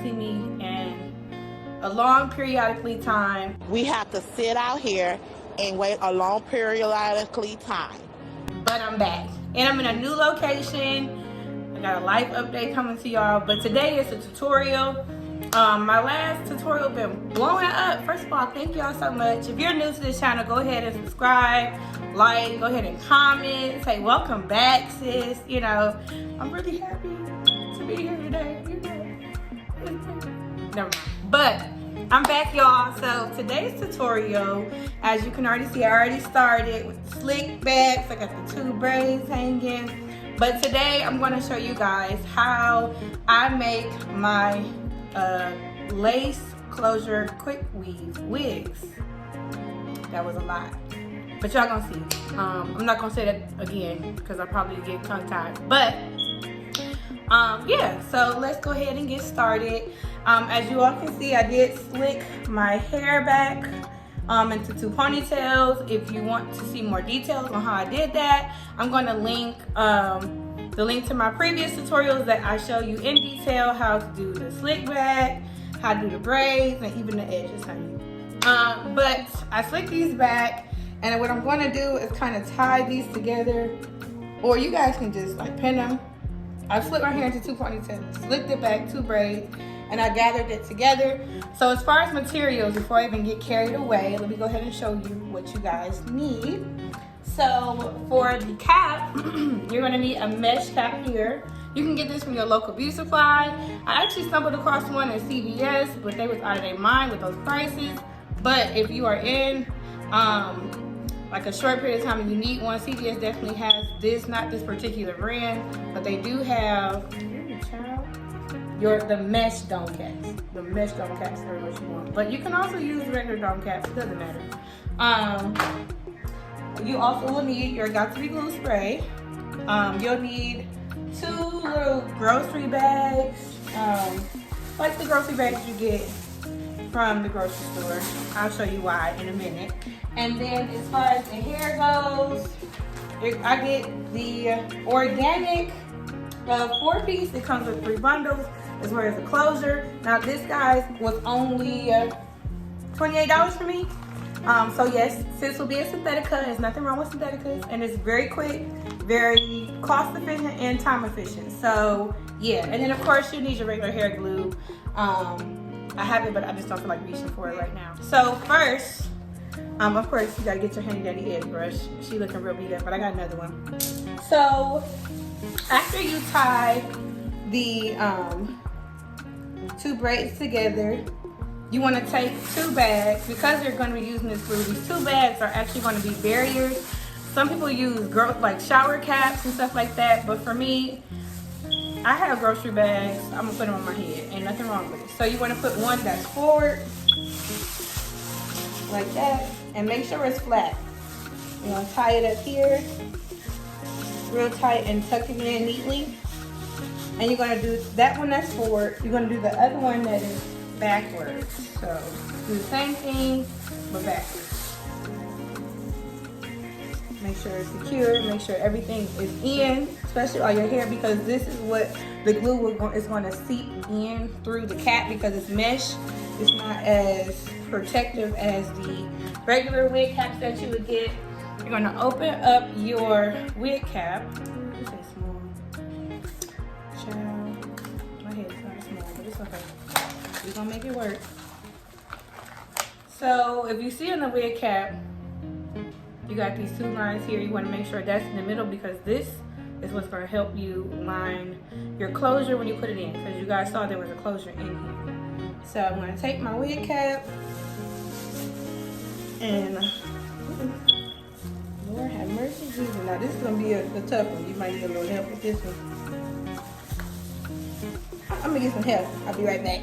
see me in a long periodically time. We have to sit out here and wait a long periodically time. But I'm back. And I'm in a new location. I got a life update coming to y'all. But today is a tutorial. My last tutorial been blowing up. First of all, thank y'all so much. If you're new to this channel, go ahead and subscribe, like, go ahead and comment, say welcome back, sis. You know, I'm really happy to be here today. You know, never mind. But I'm back, y'all. So today's tutorial, as you can already see, I already started with the slick backs. I got the 2 braids hanging. But today I'm going to show you guys how I make my lace closure quick weave wigs. That was a lot, but y'all gonna see. I'm not gonna say that again because I probably get tongue tied. But yeah, so let's go ahead and get started. As you all can see, I did slick my hair back into 2 ponytails. If you want to see more details on how I did that, I'm going to link the link to my previous tutorials that I show you in detail how to do the slick back, how to do the braids, and even the edges, honey. But I slicked these back, and what I'm going to do is kind of tie these together, or you guys can just like pin them. I slicked my hair into 2 ponytails, slicked it back, 2 braids, and I gathered it together. So as far as materials, before I even get carried away, let me go ahead and show you what you guys need. So for the cap, you're gonna need a mesh cap here. You can get this from your local beauty supply. I actually stumbled across one at CVS, but they was out of their mind with those prices. But if you are in like a short period of time and you need one, CVS definitely has this, not this particular brand, but they do have the mesh dome caps. The mesh dome caps are what you want. But you can also use regular dome caps, it doesn't matter. You also will need your Yaki glue spray. You'll need 2 little grocery bags, like the grocery bags you get from the grocery store. I'll show you why in a minute. And then as far as the hair goes, I get the Organique 4-piece. It comes with 3 bundles as well as a closure. Now this, guys, was only $28 for me. So yes, sis will be a synthetica. There's nothing wrong with syntheticas, and it's very quick, very cost efficient, and time efficient. So yeah, and then of course you need your regular hair glue. I have it, but I just don't feel like reaching for it right now. So first, of course you gotta get your handy dandy edge brush. She looking real beat up, but I got another one. So after you tie the 2 braids together, you want to take 2 bags. Because you're going to be using this glue, these 2 bags are actually going to be barriers. Some people use like shower caps and stuff like that, but for me, I have grocery bags. I'm gonna put them on my head. Ain't nothing wrong with it. So you want to put one that's forward, like that, and make sure it's flat. You want to tie it up here, real tight, and tuck it in neatly. And you're gonna do that one that's forward. You're gonna do the other one that is backwards. So do the same thing but backwards. Make sure it's secure, make sure everything is in, especially all your hair, because this is what the glue is going to seep in through the cap, because it's mesh. It's not as protective as the regular wig caps that you would get. You're going to open up your wig cap. This is small. Child, my head is not small, but it's okay. We're gonna make it work. So if you see on the wig cap, you got these 2 lines here. You want to make sure that's in the middle, because this is what's going to help you line your closure when you put it in, because you guys saw there was a closure in here. So I'm going to take my wig cap and Lord have mercy, Jesus. Now this is going to be a tough one. You might need a little help with this one. I'm going to get some help. I'll be right back.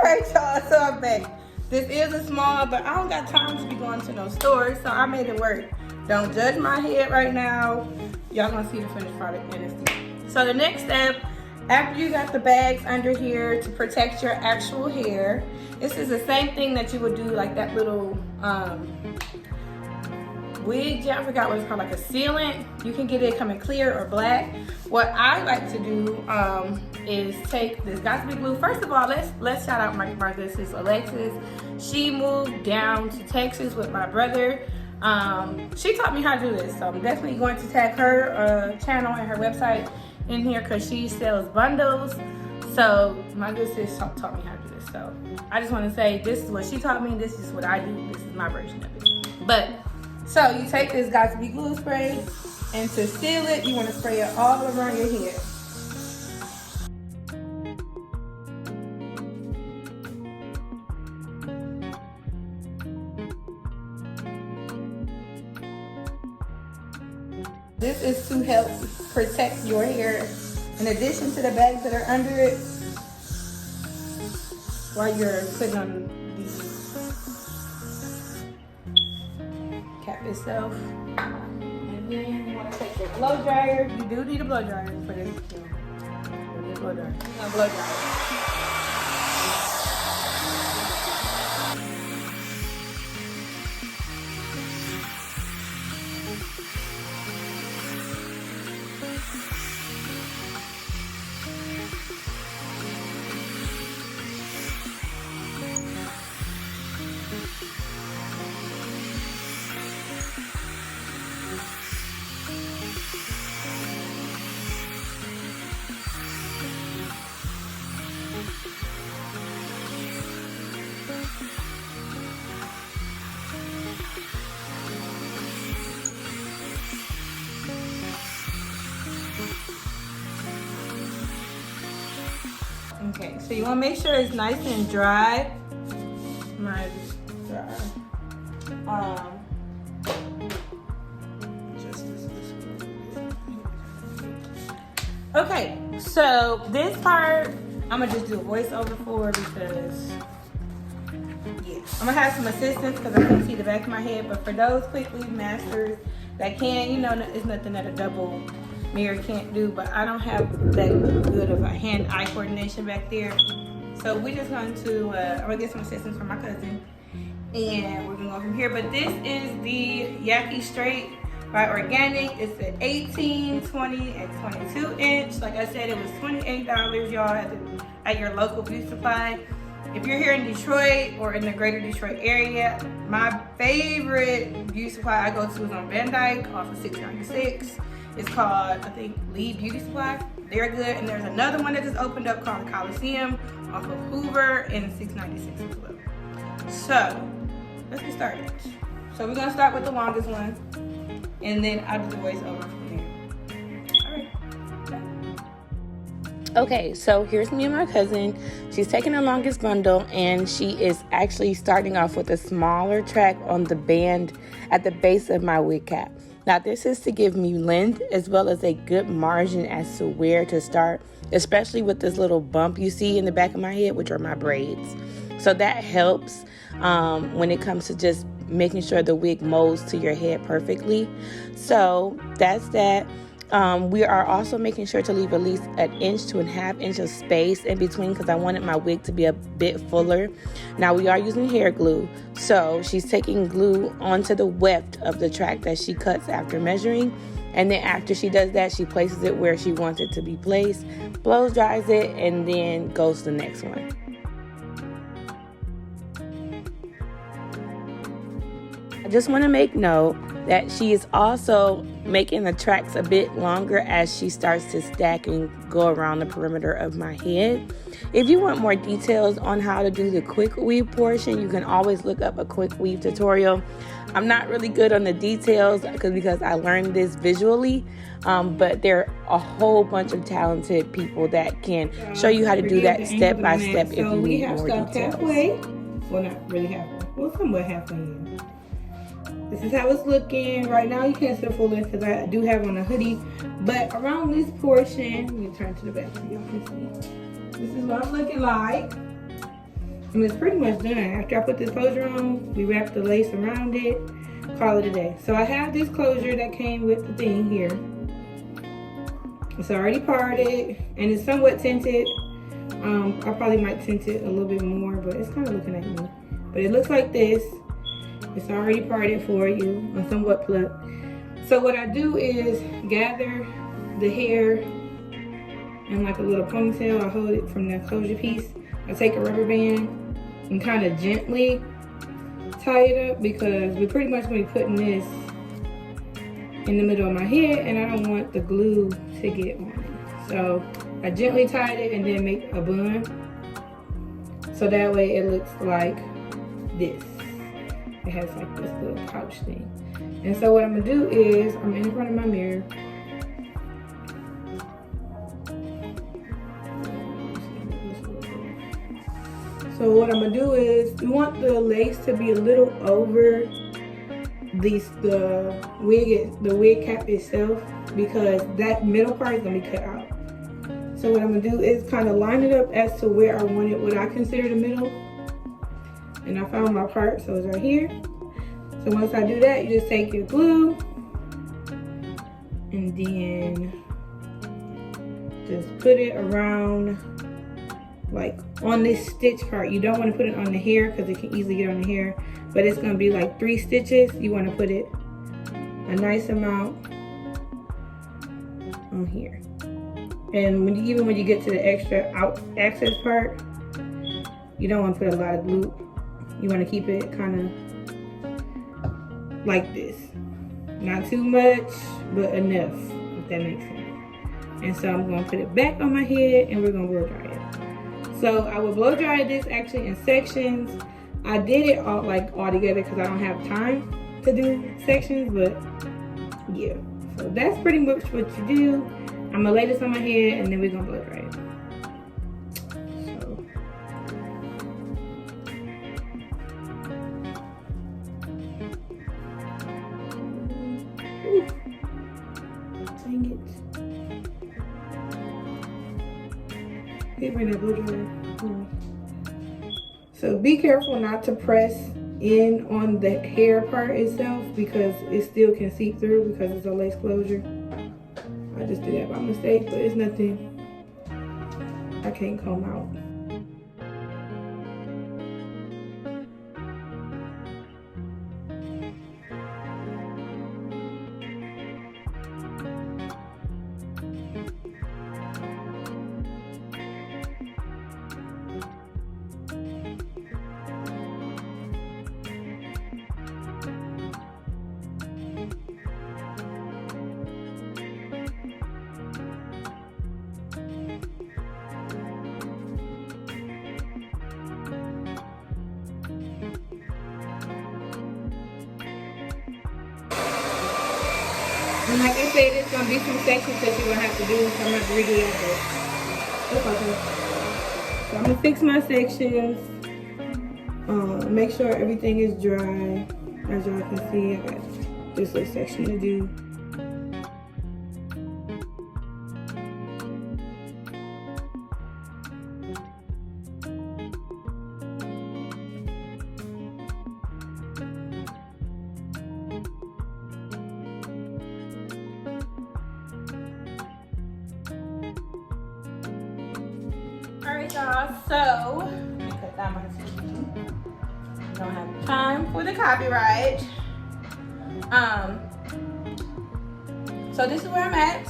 Alright, y'all, so I'm back. This is a small, but I don't got time to be going to no stores, so I made it work. Don't judge my head right now. Y'all gonna see the finished product in a second. So the next step, after you got the bags under here to protect your actual hair, this is the same thing that you would do, like that little wig gel, I forgot what it's called, like a sealant. You can get it coming clear or black. What I like to do is take this got to be glue. First of all, let's shout out my sis Alexis. She moved down to Texas with my brother. She taught me how to do this, so I'm definitely going to tag her channel and her website in here because she sells bundles. So my good sis taught me how to do this. So I just want to say this is what she taught me. This is what I do. This is my version of it. But so you take this got to be glue spray, and to seal it, you want to spray it all around your head. This is to help protect your hair in addition to the bags that are under it while you're putting on the cap itself. And then you want to take your blow dryer. You do need a blow dryer for this. You need a blow dryer. A blow dryer. Okay, so you want to make sure it's nice and dry. Mine's dry. Okay, so this part I'm gonna just do a voiceover for because I'm gonna have some assistance because I can't see the back of my head. But for those quick weave masters that can, you know, it's nothing that a double mirror can't do, but I don't have that good of a hand-eye coordination back there. So we're just going to, I'm gonna get some assistance from my cousin, and we're gonna go from here. But this is the Yaki Straight by Organic. It's an 18, 20, and 22 inch. Like I said, it was $28, y'all, at your local beauty supply. If you're here in Detroit or in the greater Detroit area, my favorite beauty supply I go to is on Van Dyke off of 696. It's called, I think, Lee Beauty Supply. They're good. And there's another one that just opened up called Coliseum off of Hoover in 696 as well. So, let's get started. So we're gonna start with the longest one, and then I'll do the voiceover from there. All right. Okay, so here's me and my cousin. She's taking the longest bundle, and she is actually starting off with a smaller track on the band at the base of my wig cap. Now, this is to give me length as well as a good margin as to where to start, especially with this little bump you see in the back of my head, which are my braids. So that helps when it comes to just making sure the wig molds to your head perfectly. So that's that. We are also making sure to leave at least 1 to 1.5 inches of space in between because I wanted my wig to be a bit fuller. Now we are using hair glue, so she's taking glue onto the weft of the track that she cuts after measuring, and then after she does that, she places it where she wants it to be placed, blow dries it, and then goes to the next one. I just want to make note that she is also making the tracks a bit longer as she starts to stack and go around the perimeter of my head. If you want more details on how to do the quick weave portion, you can always look up a quick weave tutorial. I'm not really good on the details because I learned this visually, but there are a whole bunch of talented people that can show you how to do that step by step if you need more details. Halfway. Well, not really halfway. Well, somewhat halfway. This is how it's looking right now. You can't see the full length because I do have on a hoodie, but around this portion, let me turn to the back so y'all can see. This is what I'm looking like, and it's pretty much done. After I put this closure on, we wrap the lace around it, call it a day. So I have this closure that came with the thing here. It's already parted, and it's somewhat tinted. I probably might tint it a little bit more, but it's kind of looking at me. But it looks like this. It's already parted for you and somewhat plucked. So what I do is gather the hair in like a little ponytail. I hold it from the closure piece. I take a rubber band and kind of gently tie it up because we're pretty much going to be putting this in the middle of my head and I don't want the glue to get on it. So I gently tied it and then make a bun. So that way it looks like this. It has like this little pouch thing. And so what I'm gonna do is, I'm in front of my mirror. So what I'm gonna do is, you want the lace to be a little over the wig cap itself, because that middle part is gonna be cut out. So what I'm gonna do is kind of line it up as to where I want it, what I consider the middle. And I found my part, so it's right here. So once I do that, you just take your glue and then just put it around, like on this stitch part. You don't want to put it on the hair because it can easily get on the hair, but it's going to be like 3 stitches. You want to put it a nice amount on here. And even when you get to the extra access part, you don't want to put a lot of glue. You want to keep it kind of like this. Not too much, but enough, if that makes sense. And so I'm going to put it back on my head and we're going to blow dry it. So I will blow dry this actually in sections. I did it all together because I don't have time to do sections, but yeah. So that's pretty much what you do. I'm going to lay this on my head and then we're going to blow dry it. So be careful not to press in on the hair part itself because it still can seep through because it's a lace closure. I just did that by mistake, but it's nothing I can't comb out. And like I said, there's going to be some sections that you're going to have to do, so I'm going to have to redo that. So I'm going to fix my sections. Make sure everything is dry. As y'all can see, I got this little section to do. Alright y'all, so let me cut down my TV. Don't have time for the copyright. So this is where I'm at.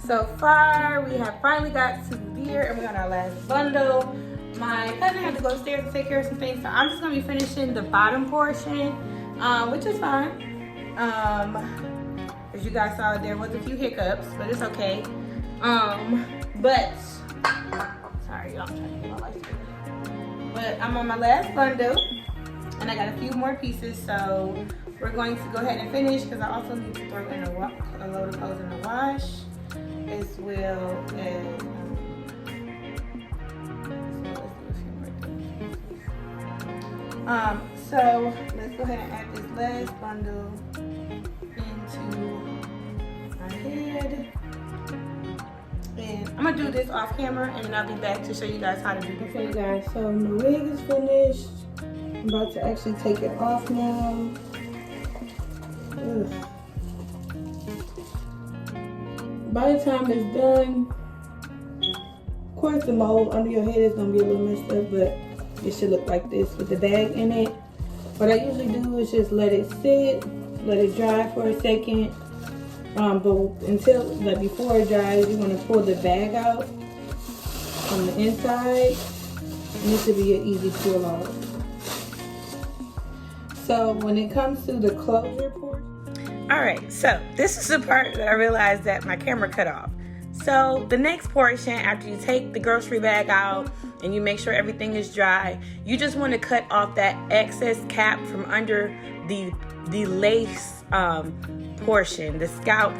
So far, we have finally got to here and we're on our last bundle. My cousin had to go upstairs to take care of some things, so I'm just gonna be finishing the bottom portion, which is fine. As you guys saw, there was a few hiccups, but it's okay. Sorry, y'all, I'm trying to get my life together. But I'm on my last bundle, and I got a few more pieces, so we're going to go ahead and finish because I also need to throw in a load of clothes in the wash, as well as so let's go ahead and add this last bundle into my head. And I'm gonna do this off camera and then I'll be back to show you guys how to do this. Okay guys, so my wig is finished. I'm about to actually take it off now. Ugh. By the time it's done, of course the mold under your head is gonna be a little messed up, but it should look like this with the bag in it. What I usually do is just let it sit, let it dry for a second, But until, like before it dries, you want to pull the bag out from the inside. And this should be an easy peel off. So when it comes to the closure portion. Alright, so this is the part that I realized that my camera cut off. So the next portion, after you take the grocery bag out and you make sure everything is dry, you just want to cut off that excess cap from under the lace portion, the scalp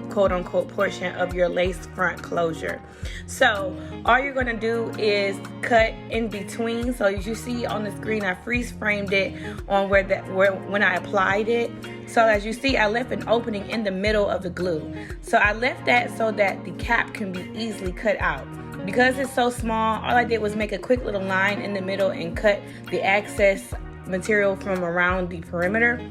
quote unquote portion of your lace front closure. So all you're going to do is cut in between. So as you see on the screen, I freeze framed it on when I applied it. So as you see, I left an opening in the middle of the glue. So I left that so that the cap can be easily cut out. Because it's so small, all I did was make a quick little line in the middle and cut the excess material from around the perimeter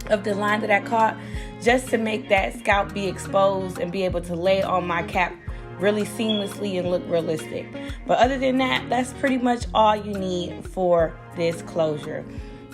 of the line that I caught, just to make that scalp be exposed and be able to lay on my cap really seamlessly and look realistic. But other than that, that's pretty much all you need for this closure.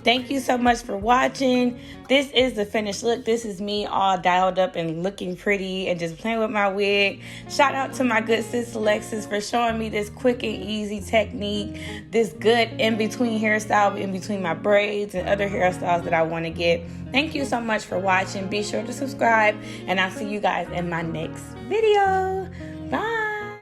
Thank you so much for watching. This is the finished look. This is me all dialed up and looking pretty and just playing with my wig. Shout out to my good sis Alexis for showing me this quick and easy technique, this good in-between hairstyle in between my braids and other hairstyles that I want to get. Thank you so much for watching. Be sure to subscribe, and I'll see you guys in my next video. Bye.